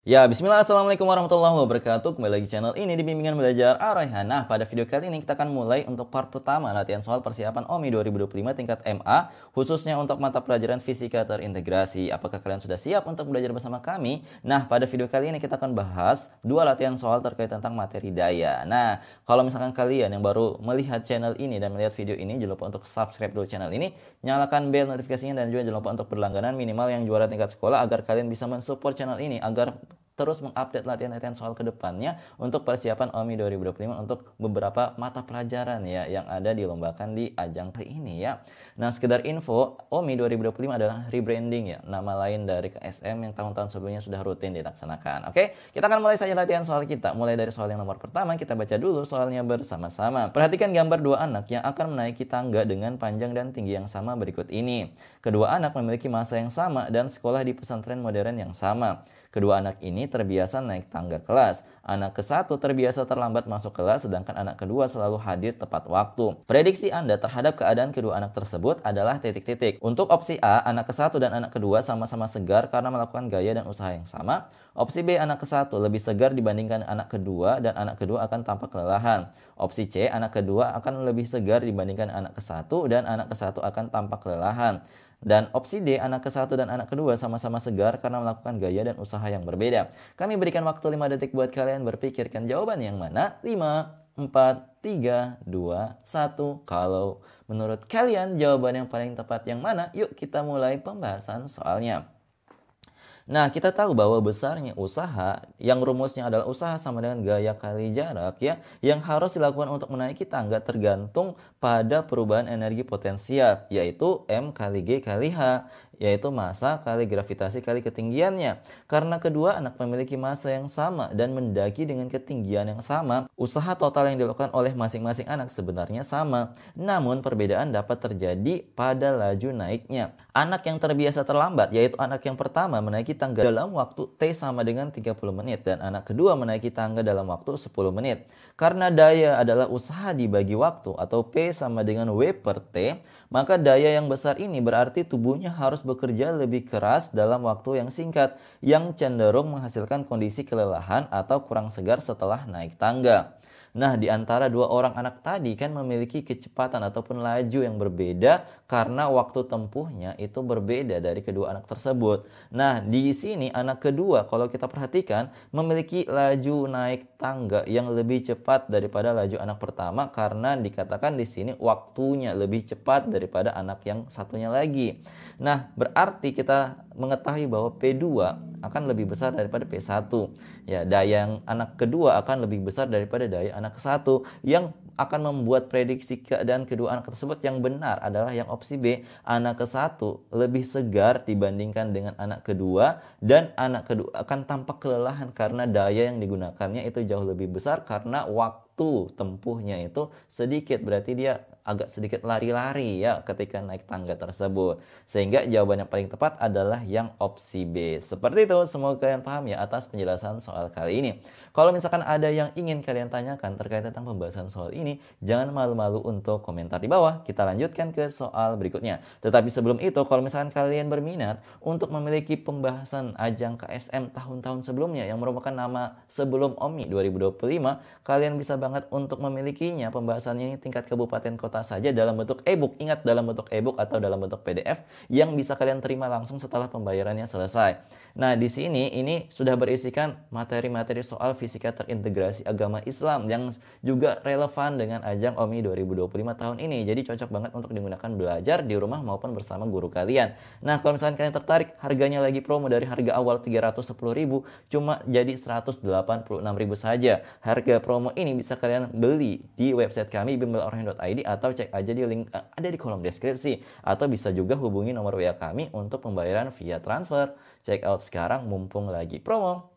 Ya, bismillah, assalamualaikum warahmatullahi wabarakatuh. Kembali lagi channel ini di Bimbingan Belajar Ar-Rayhan. Nah, pada video kali ini kita akan mulai untuk part pertama latihan soal persiapan OMI 2025 tingkat MA, khususnya untuk mata pelajaran fisika terintegrasi. Apakah kalian sudah siap untuk belajar bersama kami? Nah, pada video kali ini kita akan bahas dua latihan soal terkait tentang materi daya. Nah, kalau misalkan kalian yang baru melihat channel ini dan melihat video ini, jangan lupa untuk subscribe dulu channel ini, nyalakan bel notifikasinya, dan juga jangan lupa untuk berlangganan minimal yang juara tingkat sekolah agar kalian bisa mensupport channel ini agar terus mengupdate latihan-latihan soal kedepannya untuk persiapan OMI 2025 untuk beberapa mata pelajaran ya yang ada dilombakan di ajang kali ini ya. Nah, sekedar info, OMI 2025 adalah rebranding ya, nama lain dari KSM yang tahun-tahun sebelumnya sudah rutin dilaksanakan. Oke, kita akan mulai saja latihan soal kita. Mulai dari soal yang nomor pertama, kita baca dulu soalnya bersama-sama. Perhatikan gambar dua anak yang akan menaiki tangga dengan panjang dan tinggi yang sama berikut ini. Kedua anak memiliki masa yang sama dan sekolah di pesantren modern yang sama. Kedua anak ini terbiasa naik tangga kelas. Anak ke-1 terbiasa terlambat masuk kelas, sedangkan anak kedua selalu hadir tepat waktu. Prediksi Anda terhadap keadaan kedua anak tersebut adalah titik-titik. Untuk opsi A, anak ke-1 dan anak kedua sama-sama segar karena melakukan gaya dan usaha yang sama. Opsi B, anak ke-1 lebih segar dibandingkan anak kedua dan anak kedua akan tampak kelelahan. Opsi C, anak kedua akan lebih segar dibandingkan anak ke-1 dan anak ke-1 akan tampak kelelahan. Dan opsi D, anak ke-1 dan anak kedua sama-sama segar karena melakukan gaya dan usaha yang berbeda. Kami berikan waktu 5 detik buat kalian berpikirkan jawaban yang mana. 5, 4, 3, 2, 1. Kalau menurut kalian jawaban yang paling tepat yang mana? Yuk kita mulai pembahasan soalnya. Nah, kita tahu bahwa besarnya usaha yang rumusnya adalah usaha sama dengan gaya kali jarak ya, yang harus dilakukan untuk menaiki tangga tergantung pada perubahan energi potensial, yaitu M kali G kali H, yaitu massa kali gravitasi kali ketinggiannya. Karena kedua anak memiliki massa yang sama dan mendaki dengan ketinggian yang sama, usaha total yang dilakukan oleh masing-masing anak sebenarnya sama. Namun perbedaan dapat terjadi pada laju naiknya. Anak yang terbiasa terlambat, yaitu anak yang pertama menaiki tangga dalam waktu T sama dengan 30 menit dan anak kedua menaiki tangga dalam waktu 10 menit. Karena daya adalah usaha dibagi waktu atau P sama dengan W per T, maka daya yang besar ini berarti tubuhnya harus bekerja lebih keras dalam waktu yang singkat, yang cenderung menghasilkan kondisi kelelahan atau kurang segar setelah naik tangga. Nah, di antara dua orang anak tadi kan memiliki kecepatan ataupun laju yang berbeda karena waktu tempuhnya itu berbeda dari kedua anak tersebut. Nah, di sini anak kedua kalau kita perhatikan memiliki laju naik tangga yang lebih cepat daripada laju anak pertama karena dikatakan di sini waktunya lebih cepat daripada anak yang satunya lagi. Nah, berarti kita mengetahui bahwa P2 akan lebih besar daripada P1. Ya, daya yang anak kedua akan lebih besar daripada daya anak ke-1, yang akan membuat prediksi keadaan kedua anak tersebut yang benar adalah yang opsi B, anak ke-1 lebih segar dibandingkan dengan anak kedua dan anak kedua akan tampak kelelahan karena daya yang digunakannya itu jauh lebih besar karena waktu tempuhnya itu sedikit, berarti dia agak sedikit lari-lari ya ketika naik tangga tersebut. Sehingga jawaban yang paling tepat adalah yang opsi B. Seperti itu, semoga kalian paham ya atas penjelasan soal kali ini. Kalau misalkan ada yang ingin kalian tanyakan terkait tentang pembahasan soal ini, jangan malu-malu untuk komentar di bawah. Kita lanjutkan ke soal berikutnya. Tetapi sebelum itu, kalau misalkan kalian berminat untuk memiliki pembahasan ajang KSM tahun-tahun sebelumnya yang merupakan nama sebelum OMI 2025, kalian bisa banget untuk memilikinya pembahasannya ini tingkat kabupaten kota saja dalam bentuk e-book. Ingat, dalam bentuk e-book atau dalam bentuk PDF yang bisa kalian terima langsung setelah pembayarannya selesai. Nah, di sini ini sudah berisikan materi-materi soal fisika terintegrasi agama Islam yang juga relevan dengan ajang OMI 2025 tahun ini. Jadi cocok banget untuk digunakan belajar di rumah maupun bersama guru kalian. Nah, kalau misalkan kalian tertarik, harganya lagi promo dari harga awal 310.000 cuma jadi 186.000 saja. Harga promo ini bisa kalian beli di website kami bimbel.oranye.id atau cek aja di link ada di kolom deskripsi, atau bisa juga hubungi nomor WA kami untuk pembayaran via transfer. Check out sekarang mumpung lagi promo.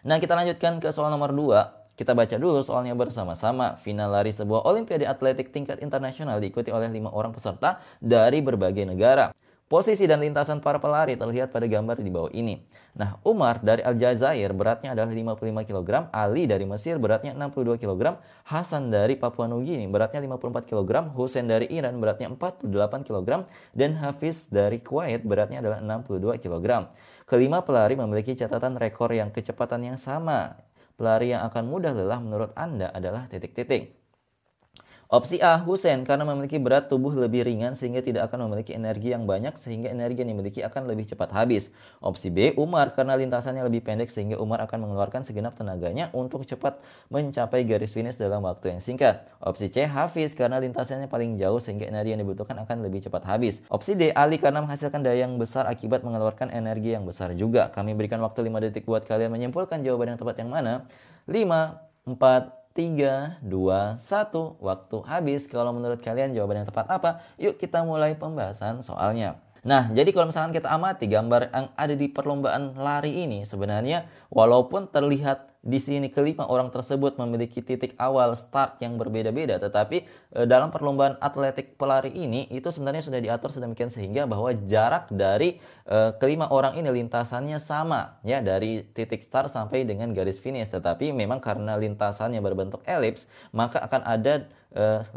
Nah, kita lanjutkan ke soal nomor 2. Kita baca dulu soalnya bersama-sama. Final lari sebuah olimpiade atletik tingkat internasional diikuti oleh 5 orang peserta dari berbagai negara. Posisi dan lintasan para pelari terlihat pada gambar di bawah ini. Nah, Umar dari Aljazair beratnya adalah 55 kg, Ali dari Mesir beratnya 62 kg, Hasan dari Papua Nugini beratnya 54 kg, Hussein dari Iran beratnya 48 kg, dan Hafiz dari Kuwait beratnya adalah 62 kg. Kelima pelari memiliki catatan rekor yang kecepatan yang sama. Pelari yang akan mudah lelah menurut Anda adalah titik-titik. Opsi A, Hussein, karena memiliki berat tubuh lebih ringan sehingga tidak akan memiliki energi yang banyak sehingga energi yang dimiliki akan lebih cepat habis. Opsi B, Umar, karena lintasannya lebih pendek sehingga Umar akan mengeluarkan segenap tenaganya untuk cepat mencapai garis finish dalam waktu yang singkat. Opsi C, Hafiz, karena lintasannya paling jauh sehingga energi yang dibutuhkan akan lebih cepat habis. Opsi D, Ali, karena menghasilkan daya yang besar akibat mengeluarkan energi yang besar juga. Kami berikan waktu 5 detik buat kalian menyimpulkan jawaban yang tepat yang mana. 5, 4, 3, 2, 1. Waktu habis. Kalau menurut kalian jawaban yang tepat apa? Yuk kita mulai pembahasan soalnya. Nah, jadi kalau misalkan kita amati gambar yang ada di perlombaan lari ini, sebenarnya walaupun terlihat di sini kelima orang tersebut memiliki titik awal start yang berbeda-beda, tetapi dalam perlombaan atletik pelari ini itu sebenarnya sudah diatur sedemikian sehingga bahwa jarak dari kelima orang ini lintasannya sama ya, dari titik start sampai dengan garis finish. Tetapi memang karena lintasannya berbentuk elips, maka akan ada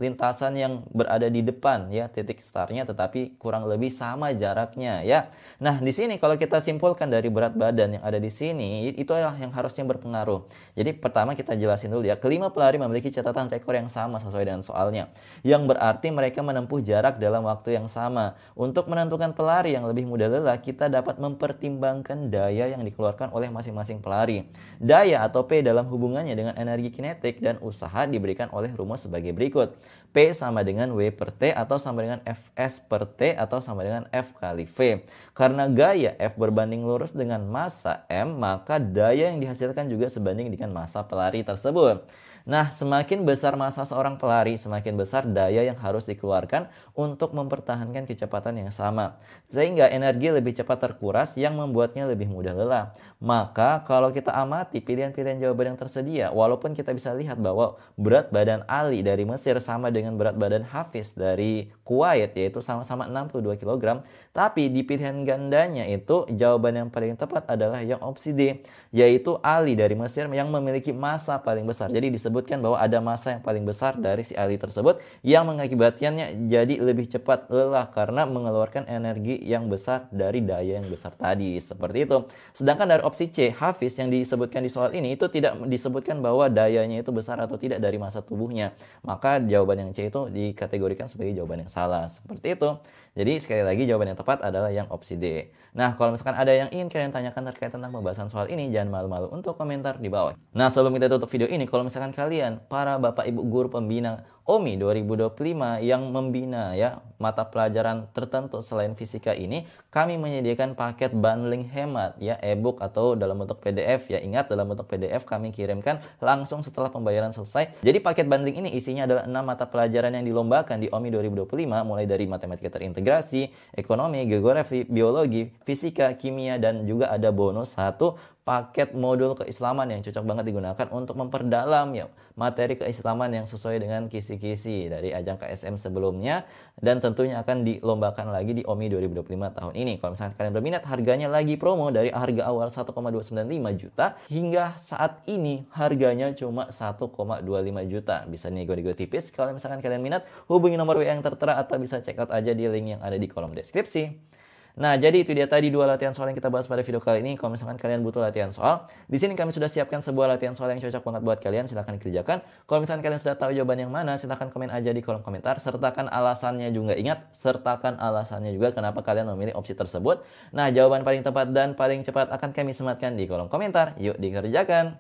lintasan yang berada di depan ya titik startnya, tetapi kurang lebih sama jaraknya ya. Nah, di sini kalau kita simpulkan dari berat badan yang ada di sini, itu adalah yang harusnya berpengaruh. Jadi pertama kita jelasin dulu ya, kelima pelari memiliki catatan rekor yang sama sesuai dengan soalnya, yang berarti mereka menempuh jarak dalam waktu yang sama. Untuk menentukan pelari yang lebih mudah lelah, kita dapat mempertimbangkan daya yang dikeluarkan oleh masing-masing pelari. Daya atau P dalam hubungannya dengan energi kinetik dan usaha diberikan oleh rumus sebagai berikut. P sama dengan W per T atau sama dengan Fs per T atau sama dengan F kali V. Karena gaya F berbanding lurus dengan massa M, maka daya yang dihasilkan juga sebanding dengan massa pelari tersebut. Nah, semakin besar massa seorang pelari, semakin besar daya yang harus dikeluarkan untuk mempertahankan kecepatan yang sama. Sehingga energi lebih cepat terkuras yang membuatnya lebih mudah lelah. Maka kalau kita amati pilihan-pilihan jawaban yang tersedia, walaupun kita bisa lihat bahwa berat badan Ali dari Mesir sama dengan berat badan Hafiz dari Kuwait, yaitu sama-sama 62 kg, tapi di pilihan gandanya itu jawaban yang paling tepat adalah yang opsi D, yaitu Ali dari Mesir yang memiliki massa paling besar. Jadi disebutkan bahwa ada massa yang paling besar dari si Ali tersebut yang mengakibatkannya jadi lebih cepat lelah karena mengeluarkan energi yang besar dari daya yang besar tadi. Seperti itu. Sedangkan dari opsi C, Hafiz, yang disebutkan di soal ini itu tidak disebutkan bahwa dayanya itu besar atau tidak dari massa tubuhnya. Maka jawaban yang C itu dikategorikan sebagai jawaban yang salah. Seperti itu. Jadi sekali lagi jawaban yang tepat adalah yang opsi D. Nah, kalau misalkan ada yang ingin kalian tanyakan terkait tentang pembahasan soal ini, jangan malu-malu untuk komentar di bawah. Nah, sebelum kita tutup video ini, kalau misalkan kalian, para bapak ibu guru pembina OMI 2025 yang membina ya mata pelajaran tertentu selain fisika ini, kami menyediakan paket bundling hemat ya, e-book atau dalam bentuk PDF ya. Ingat, dalam bentuk PDF kami kirimkan langsung setelah pembayaran selesai. Jadi paket bundling ini isinya adalah 6 mata pelajaran yang dilombakan di OMI 2025, mulai dari matematika terintegrasi, ekonomi, geografi, biologi, fisika, kimia, dan juga ada bonus 1 paket modul keislaman yang cocok banget digunakan untuk memperdalam ya materi keislaman yang sesuai dengan kisi-kisi dari ajang KSM sebelumnya, dan tentunya akan dilombakan lagi di OMI 2025 tahun ini. Kalau misalnya kalian berminat, harganya lagi promo dari harga awal 1,295 juta hingga saat ini harganya cuma 1,25 juta. Bisa nego-nego tipis. Kalau misalkan kalian minat, hubungi nomor WA yang tertera atau bisa check out aja di link yang ada di kolom deskripsi. Nah, jadi itu dia tadi 2 latihan soal yang kita bahas pada video kali ini. Kalau misalkan kalian butuh latihan soal, di sini kami sudah siapkan sebuah latihan soal yang cocok banget buat kalian. Silahkan dikerjakan. Kalau misalkan kalian sudah tahu jawaban yang mana, silahkan komen aja di kolom komentar. Sertakan alasannya juga. Ingat, sertakan alasannya juga kenapa kalian memilih opsi tersebut. Nah, jawaban paling tepat dan paling cepat akan kami sematkan di kolom komentar. Yuk dikerjakan.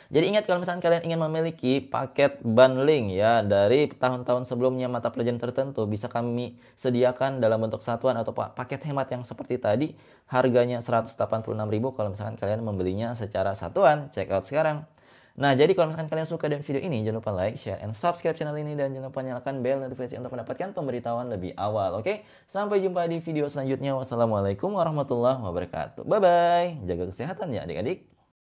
Jadi ingat, kalau misalkan kalian ingin memiliki paket bundling ya dari tahun-tahun sebelumnya mata pelajaran tertentu, bisa kami sediakan dalam bentuk satuan atau paket hemat yang seperti tadi. Harganya 186.000 kalau misalkan kalian membelinya secara satuan. Check out sekarang. Nah, jadi kalau misalkan kalian suka dengan video ini, jangan lupa like, share, and subscribe channel ini, dan jangan lupa nyalakan bell notifikasi untuk mendapatkan pemberitahuan lebih awal. Oke? Sampai jumpa di video selanjutnya. Wassalamualaikum warahmatullahi wabarakatuh. Bye-bye. Jaga kesehatan ya adik-adik.